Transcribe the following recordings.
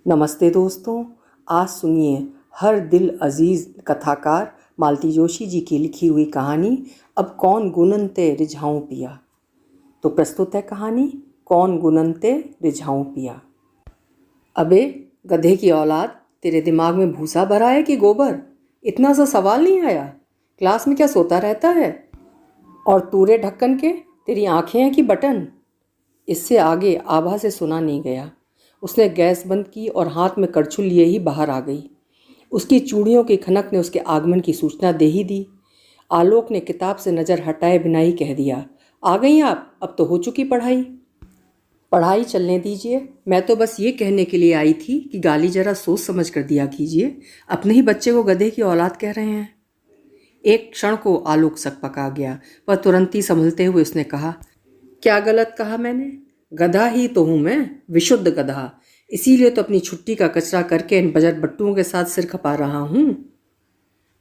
नमस्ते दोस्तों, आज सुनिए हर दिल अजीज़ कथाकार मालती जोशी जी की लिखी हुई कहानी अब कौन गुननते रिझाऊं पिया। तो प्रस्तुत है कहानी कौन गुननते रिझाऊं पिया। अबे गधे की औलाद, तेरे दिमाग में भूसा भरा है कि गोबर? इतना सा सवाल नहीं आया? क्लास में क्या सोता रहता है? और तूरे ढक्कन के, तेरी आंखें हैं कि बटन? इससे आगे आभा से सुना नहीं गया। उसने गैस बंद की और हाथ में करछुल लिए ही बाहर आ गई। उसकी चूड़ियों की खनक ने उसके आगमन की सूचना दे ही दी। आलोक ने किताब से नज़र हटाए बिना ही कह दिया, आ गई आप? अब तो हो चुकी पढ़ाई। पढ़ाई चलने दीजिए, मैं तो बस ये कहने के लिए आई थी कि गाली जरा सोच समझ कर दिया कीजिए। अपने ही बच्चे को गधे की औलाद कह रहे हैं। एक क्षण को आलोक सकपका गया, पर तुरंत ही संभलते हुए उसने कहा, क्या गलत कहा मैंने? गधा ही तो हूँ मैं, विशुद्ध गधा। इसीलिए तो अपनी छुट्टी का कचरा करके इन बजट बट्टुओं के साथ सिर खपा रहा हूँ।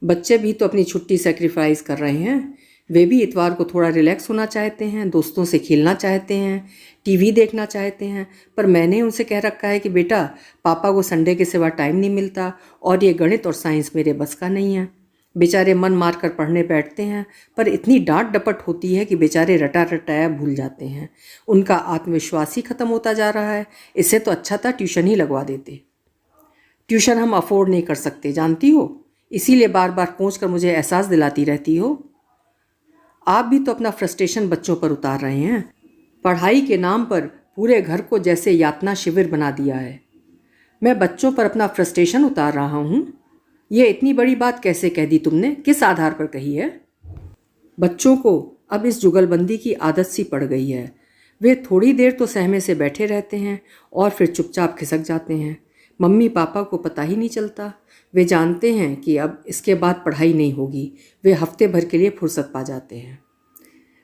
बच्चे भी तो अपनी छुट्टी सेक्रीफाइस कर रहे हैं। वे भी इतवार को थोड़ा रिलैक्स होना चाहते हैं, दोस्तों से खेलना चाहते हैं, टीवी देखना चाहते हैं। पर मैंने उनसे कह रखा है कि बेटा, पापा को संडे के सिवा टाइम नहीं मिलता और ये गणित और साइंस मेरे बस का नहीं है। बेचारे मन मार कर पढ़ने बैठते हैं, पर इतनी डांट डपट होती है कि बेचारे रटा रटाया भूल जाते हैं। उनका आत्मविश्वास ही खत्म होता जा रहा है। इससे तो अच्छा था ट्यूशन ही लगवा देते। ट्यूशन हम अफोर्ड नहीं कर सकते, जानती हो, इसीलिए बार बार पहुँच कर मुझे एहसास दिलाती रहती हो। आप भी तो अपना फ्रस्ट्रेशन बच्चों पर उतार रहे हैं। पढ़ाई के नाम पर पूरे घर को जैसे यातना शिविर बना दिया है। मैं बच्चों पर अपना फ्रस्ट्रेशन उतार रहा हूँ? ये इतनी बड़ी बात कैसे कह दी तुमने? किस आधार पर कही है? बच्चों को अब इस जुगलबंदी की आदत सी पड़ गई है। वे थोड़ी देर तो सहमे से बैठे रहते हैं और फिर चुपचाप खिसक जाते हैं। मम्मी पापा को पता ही नहीं चलता। वे जानते हैं कि अब इसके बाद पढ़ाई नहीं होगी। वे हफ्ते भर के लिए फुर्सत पा जाते हैं।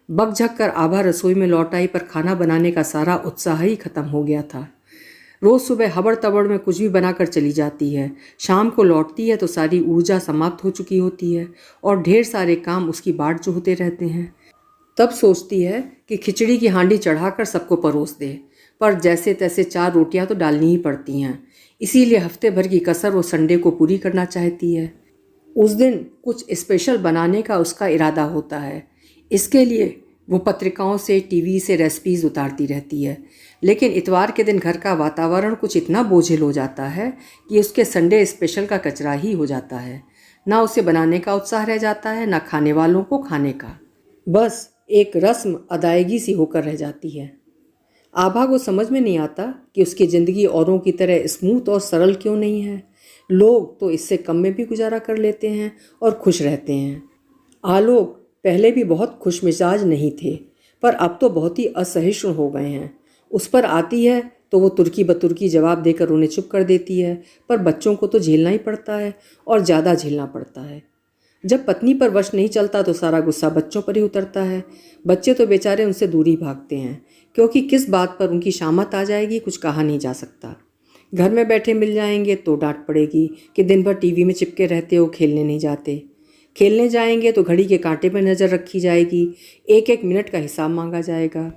बकझक कर आभा रसोई में लौट आई, पर खाना बनाने का सारा उत्साह ही खत्म हो गया था। रोज़ सुबह हबड़ तबड़ में कुछ भी बनाकर चली जाती है। शाम को लौटती है तो सारी ऊर्जा समाप्त हो चुकी होती है और ढेर सारे काम उसकी बाट जोहते रहते हैं। तब सोचती है कि खिचड़ी की हांडी चढ़ाकर सबको परोस दे, पर जैसे तैसे 4 रोटियां तो डालनी ही पड़ती हैं। इसीलिए हफ्ते भर की कसर वो संडे को पूरी करना चाहती है। उस दिन कुछ स्पेशल बनाने का उसका इरादा होता है। इसके लिए वो पत्रिकाओं से, टीवी से रेसिपीज़ उतारती रहती है। लेकिन इतवार के दिन घर का वातावरण कुछ इतना बोझिल हो जाता है कि उसके संडे स्पेशल का कचरा ही हो जाता है। ना उसे बनाने का उत्साह रह जाता है, ना खाने वालों को खाने का। बस एक रस्म अदायगी सी होकर रह जाती है। आभा को समझ में नहीं आता कि उसकी ज़िंदगी औरों की तरह स्मूथ और सरल क्यों नहीं है। लोग तो इससे कम में भी गुजारा कर लेते हैं और खुश रहते हैं। आलोक पहले भी बहुत खुशमिजाज नहीं थे, पर अब तो बहुत ही असहिष्णु हो गए हैं। उस पर आती है तो वो तुर्की बतुर्की जवाब देकर उन्हें चुप कर देती है, पर बच्चों को तो झेलना ही पड़ता है और ज़्यादा झेलना पड़ता है। जब पत्नी पर वश नहीं चलता तो सारा गुस्सा बच्चों पर ही उतरता है। बच्चे तो बेचारे उनसे दूरी भागते हैं, क्योंकि किस बात पर उनकी शामत आ जाएगी कुछ कहा नहीं जा सकता। घर में बैठे मिल जाएंगे तो डांट पड़ेगी कि दिन भर टीवी में चिपके रहते हो, खेलने नहीं जाते। खेलने जाएंगे तो घड़ी के कांटे पर नज़र रखी जाएगी, एक एक मिनट का हिसाब मांगा जाएगा।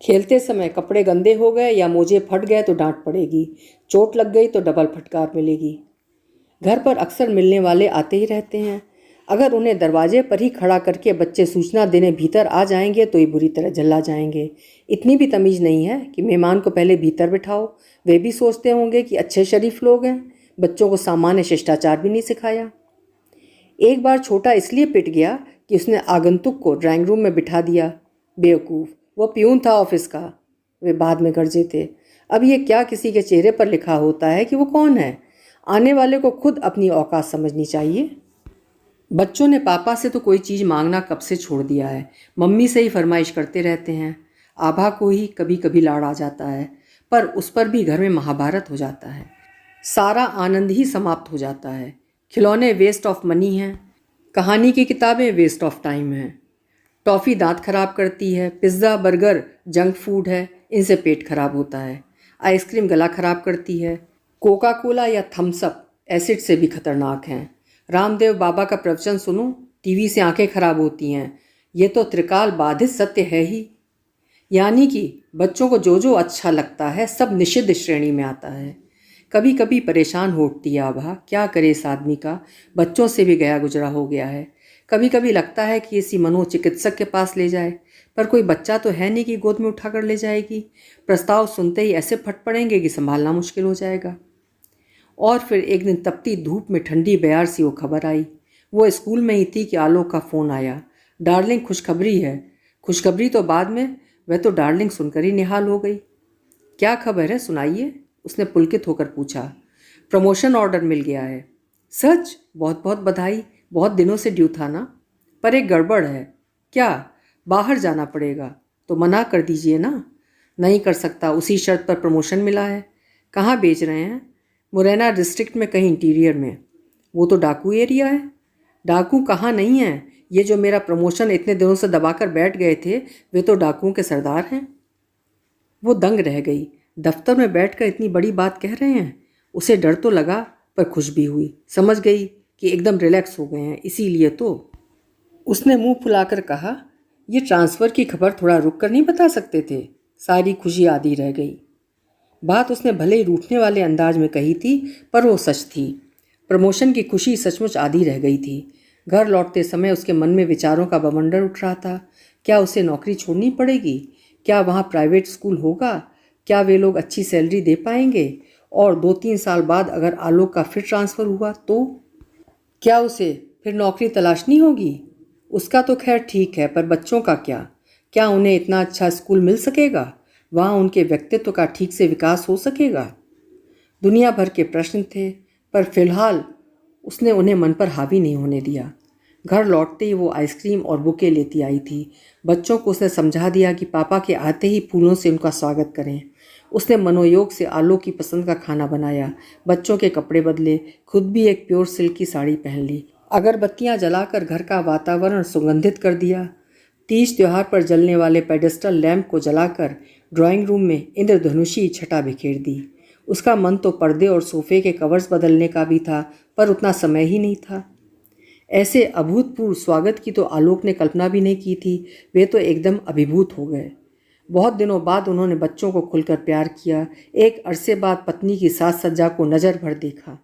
खेलते समय कपड़े गंदे हो गए या मोजे फट गए तो डांट पड़ेगी, चोट लग गई तो डबल फटकार मिलेगी। घर पर अक्सर मिलने वाले आते ही रहते हैं। अगर उन्हें दरवाजे पर ही खड़ा करके बच्चे सूचना देने भीतर आ जाएंगे तो ये बुरी तरह झल्ला जाएंगे। इतनी भी तमीज़ नहीं है कि मेहमान को पहले भीतर बिठाओ। वे भी सोचते होंगे कि अच्छे शरीफ लोग हैं, बच्चों को सामान्य शिष्टाचार भी नहीं सिखाया। एक बार छोटा इसलिए पिट गया कि उसने आगंतुक को ड्राइंग रूम में बिठा दिया। बेवकूफ़, वो प्यून था ऑफिस का। वे बाद में गरजे थे, अब ये क्या किसी के चेहरे पर लिखा होता है कि वो कौन है? आने वाले को खुद अपनी औकात समझनी चाहिए। बच्चों ने पापा से तो कोई चीज़ मांगना कब से छोड़ दिया है, मम्मी से ही फरमाइश करते रहते हैं। आभा को ही कभी कभी लाड़ आ जाता है, पर उस पर भी घर में महाभारत हो जाता है। सारा आनंद ही समाप्त हो जाता है। खिलौने वेस्ट ऑफ मनी हैं, कहानी की किताबें वेस्ट ऑफ टाइम हैं। टॉफ़ी दांत खराब करती है, पिज़्ज़ा बर्गर जंक फूड है, इनसे पेट खराब होता है। आइसक्रीम गला खराब करती है। कोका कोला या थम्स अप एसिड से भी खतरनाक हैं। रामदेव बाबा का प्रवचन सुनो, टीवी से आंखें खराब होती हैं। ये तो त्रिकाल बाधित सत्य है ही। यानी कि बच्चों को जो जो अच्छा लगता है सब निषिद्ध श्रेणी में आता है। कभी कभी परेशान हो उठती है आभा, क्या करे इस आदमी का, बच्चों से भी गया गुजरा हो गया है। कभी कभी लगता है कि इसी मनोचिकित्सक के पास ले जाए, पर कोई बच्चा तो है नहीं कि गोद में उठाकर ले जाएगी। प्रस्ताव सुनते ही ऐसे फट पड़ेंगे कि संभालना मुश्किल हो जाएगा। और फिर एक दिन तपती धूप में ठंडी बयार सी वो खबर आई। वो स्कूल में ही थी कि आलोक का फ़ोन आया। डार्लिंग, खुशखबरी है। खुशखबरी तो बाद में, वह तो डार्लिंग सुनकर ही निहाल हो गई। क्या खबर है, सुनाइए, उसने पुलकित होकर पूछा। प्रमोशन ऑर्डर मिल गया है। सच? बहुत बहुत बधाई, बहुत दिनों से ड्यू था ना। पर एक गड़बड़ है। क्या? बाहर जाना पड़ेगा। तो मना कर दीजिए ना। नहीं कर सकता, उसी शर्त पर प्रमोशन मिला है। कहाँ बेच रहे हैं? मुरैना डिस्ट्रिक्ट में कहीं इंटीरियर में। वो तो डाकू एरिया है। डाकू कहाँ नहीं है, ये जो मेरा प्रमोशन इतने दिनों से दबाकर बैठ गए थे वे तो डाकुओं के सरदार हैं। वो दंग रह गई। दफ्तर में बैठकर इतनी बड़ी बात कह रहे हैं। उसे डर तो लगा पर खुश भी हुई। समझ गई कि एकदम रिलैक्स हो गए हैं, इसीलिए तो। उसने मुंह फुलाकर कहा, ये ट्रांसफ़र की खबर थोड़ा रुक कर नहीं बता सकते थे? सारी खुशी आधी रह गई। बात उसने भले ही रूठने वाले अंदाज में कही थी, पर वो सच थी। प्रमोशन की खुशी सचमुच आधी रह गई थी। घर लौटते समय उसके मन में विचारों का बवंडर उठ रहा था। क्या उसे नौकरी छोड़नी पड़ेगी? क्या वहाँ प्राइवेट स्कूल होगा? क्या वे लोग अच्छी सैलरी दे पाएंगे? और 2-3 साल बाद अगर आलोक का फिर ट्रांसफ़र हुआ तो? क्या उसे फिर नौकरी तलाशनी होगी? उसका तो खैर ठीक है, पर बच्चों का क्या? क्या उन्हें इतना अच्छा स्कूल मिल सकेगा? वहाँ उनके व्यक्तित्व का ठीक से विकास हो सकेगा? दुनिया भर के प्रश्न थे, पर फिलहाल उसने उन्हें मन पर हावी नहीं होने दिया। घर लौटते ही वो आइसक्रीम और बुके लेती आई थी। बच्चों को उसने समझा दिया कि पापा के आते ही फूलों से उनका स्वागत करें। उसने मनोयोग से आलोक की पसंद का खाना बनाया, बच्चों के कपड़े बदले, खुद भी एक प्योर सिल्क की साड़ी पहन ली, अगरबत्तियाँ जलाकर घर का वातावरण सुगंधित कर दिया। तीज त्योहार पर जलने वाले पेडेस्टल लैंप को जलाकर ड्राइंग रूम में इंद्रधनुषी छटा बिखेर दी। उसका मन तो पर्दे और सोफे के कवर्स बदलने का भी था, पर उतना समय ही नहीं था। ऐसे अभूतपूर्व स्वागत की तो आलोक ने कल्पना भी नहीं की थी। वे तो एकदम अभिभूत हो गए। बहुत दिनों बाद उन्होंने बच्चों को खुलकर प्यार किया। एक अरसे बाद पत्नी की साज सज्जा को नज़र भर देखा।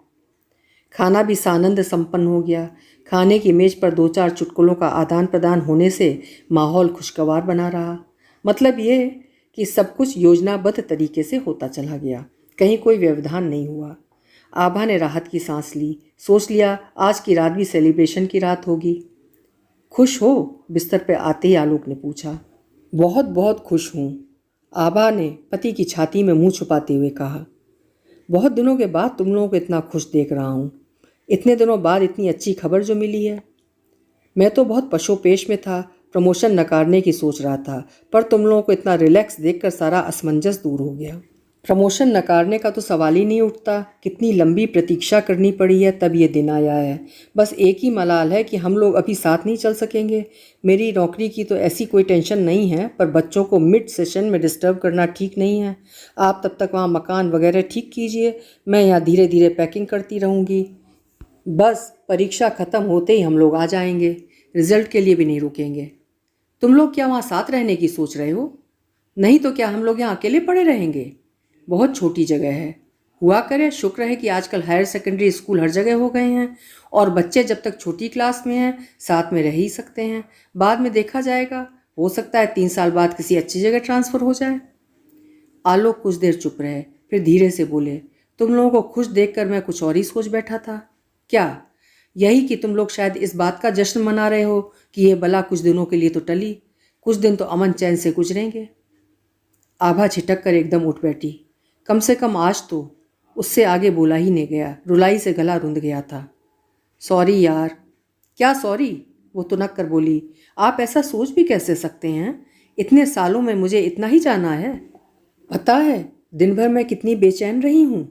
खाना भी सानंद संपन्न हो गया। खाने की मेज पर 2-4 चुटकुलों का आदान प्रदान होने से माहौल खुशगवार बना रहा। मतलब ये कि सब कुछ योजनाबद्ध तरीके से होता चला गया, कहीं कोई व्यवधान नहीं हुआ। आभा ने राहत की सांस ली। सोच लिया आज की रात भी सेलिब्रेशन की रात होगी। खुश हो? बिस्तर पर आते ही आलोक ने पूछा। बहुत बहुत खुश हूँ, आभा ने पति की छाती में मुंह छुपाते हुए कहा। बहुत दिनों के बाद तुम लोगों को इतना खुश देख रहा हूँ। इतने दिनों बाद इतनी अच्छी खबर जो मिली है। मैं तो बहुत पशोपेश में था, प्रमोशन नकारने की सोच रहा था, पर तुम लोगों को इतना रिलैक्स देखकर सारा असमंजस दूर हो गया। प्रमोशन नकारने का तो सवाल ही नहीं उठता। कितनी लंबी प्रतीक्षा करनी पड़ी है, तब ये दिन आया है। बस एक ही मलाल है कि हम लोग अभी साथ नहीं चल सकेंगे। मेरी नौकरी की तो ऐसी कोई टेंशन नहीं है, पर बच्चों को मिड सेशन में डिस्टर्ब करना ठीक नहीं है। आप तब तक वहाँ मकान वगैरह ठीक कीजिए, मैं यहाँ धीरे धीरे पैकिंग करती रहूँगी। बस परीक्षा ख़त्म होते ही हम लोग आ जाएंगे, रिजल्ट के लिए भी नहीं रुकेंगे। तुम लोग क्या वहाँ साथ रहने की सोच रहे हो? नहीं तो क्या हम लोग यहाँ अकेले पड़े रहेंगे? बहुत छोटी जगह है। हुआ करे शुक्र है कि आजकल हायर सेकेंडरी स्कूल हर जगह हो गए हैं, और बच्चे जब तक छोटी क्लास में हैं साथ में रह ही सकते हैं। बाद में देखा जाएगा, हो सकता है 3 साल बाद किसी अच्छी जगह ट्रांसफ़र हो जाए। आलोक कुछ देर चुप रहे, फिर धीरे से बोले, तुम लोगों को खुश देखकर मैं कुछ और ही सोच बैठा था। क्या? यही कि तुम लोग शायद इस बात का जश्न मना रहे हो कि ये बला कुछ दिनों के लिए तो टली, कुछ दिन तो अमन चैन से गुजरेंगे। आभा छिटक कर एकदम उठ बैठी। कम से कम आज तो। उससे आगे बोला ही नहीं गया, रुलाई से गला रुंध गया था। सॉरी यार। क्या सॉरी? वो तुनक कर बोली। आप ऐसा सोच भी कैसे सकते हैं? इतने सालों में मुझे इतना ही जाना है। पता है दिन भर मैं कितनी बेचैन रही हूँ।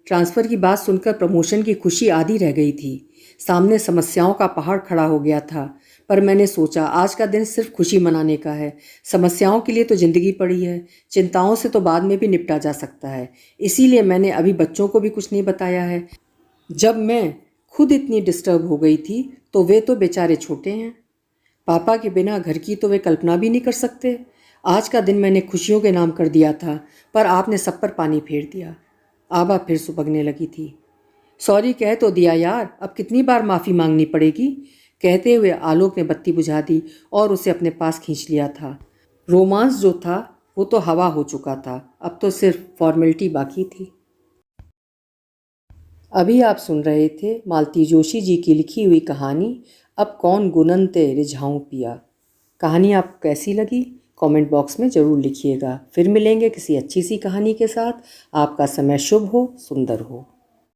ट्रांसफ़र की बात सुनकर प्रमोशन की खुशी आधी रह गई थी। सामने समस्याओं का पहाड़ खड़ा हो गया था, पर मैंने सोचा आज का दिन सिर्फ खुशी मनाने का है। समस्याओं के लिए तो ज़िंदगी पड़ी है, चिंताओं से तो बाद में भी निपटा जा सकता है। इसीलिए मैंने अभी बच्चों को भी कुछ नहीं बताया है। जब मैं खुद इतनी डिस्टर्ब हो गई थी तो वे तो बेचारे छोटे हैं। पापा के बिना घर की तो वे कल्पना भी नहीं कर सकते। आज का दिन मैंने खुशियों के नाम कर दिया था, पर आपने सब पर पानी फेर दिया। आभा फिर सुबकने लगी थी। सॉरी कह तो दिया यार, अब कितनी बार माफ़ी मांगनी पड़ेगी। कहते हुए आलोक ने बत्ती बुझा दी और उसे अपने पास खींच लिया था। रोमांस जो था वो तो हवा हो चुका था, अब तो सिर्फ फॉर्मेलिटी बाकी थी। अभी आप सुन रहे थे मालती जोशी जी की लिखी हुई कहानी अब कौन गुननते रिझाऊं पिया। कहानी आपको कैसी लगी कमेंट बॉक्स में ज़रूर लिखिएगा। फिर मिलेंगे किसी अच्छी सी कहानी के साथ। आपका समय शुभ हो, सुंदर हो।